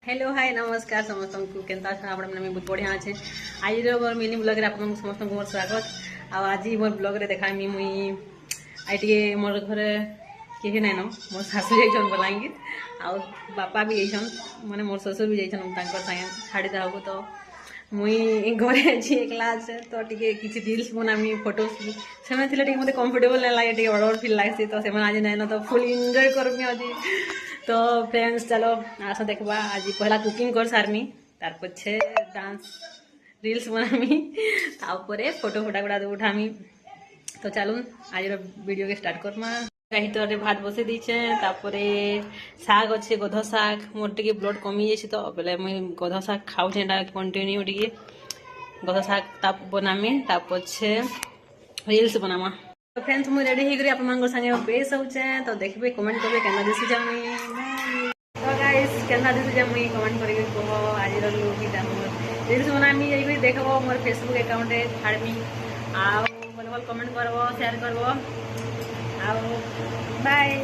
Hello hi नमस्कार समस्त को केनता आप बहुत बढ़िया अच्छे आज मोर मिनी ब्लॉग आप समस्त मोर स्वागत आज मोर ब्लॉग रे देखा मुई आई टे मोर घर कहीं नाइन मोर शाशु जाइछन बलांगीर आ बापा भी जाइछन माने मोर ससुर भी जाइछन सागे छाड़ी देहबू तो मुई घरे अच्छी एकला अच्छे तो टे किसी रील्स बनामी फोटोज से मत कंफर्टेबल नहीं लगे ऑर्डर फील लगे तो से आज नाइन तो फुल एंजॉय करमी आज तो फ्रेंड्स चलो आस देखा आज पहला कुकिंग कर सारमी तार पछे डांस रील्स बनामी तापरे फोटो फोटा गुड़ा उठामी तो चलूँ आज वीडियो के स्टार्ट करमा कहीं भात बसई दीचे तापरे शाग अच्छे गध शाग मोर टे ब्लड कमी जाइए तो बोले मुई गध शाग खाऊे कंटिन्यू टे गध शाग ताप बनामी तापछे रील्स बनामा तो फ्रेंड्स मुझे रेडी होकर आप संगे बेस होचे तो देखिए कमेंट करेंगे केना दिशुचे मुई तो गाइस केना दिशुचे मुई कमेंट करके कहो आज लुक इटा मोर रील्स बनामी जाई देखबो मोर फेसबुक अकाउंट रे छाड़मी आ भल भल कमेंट करबो शेयर करबो आ बाय।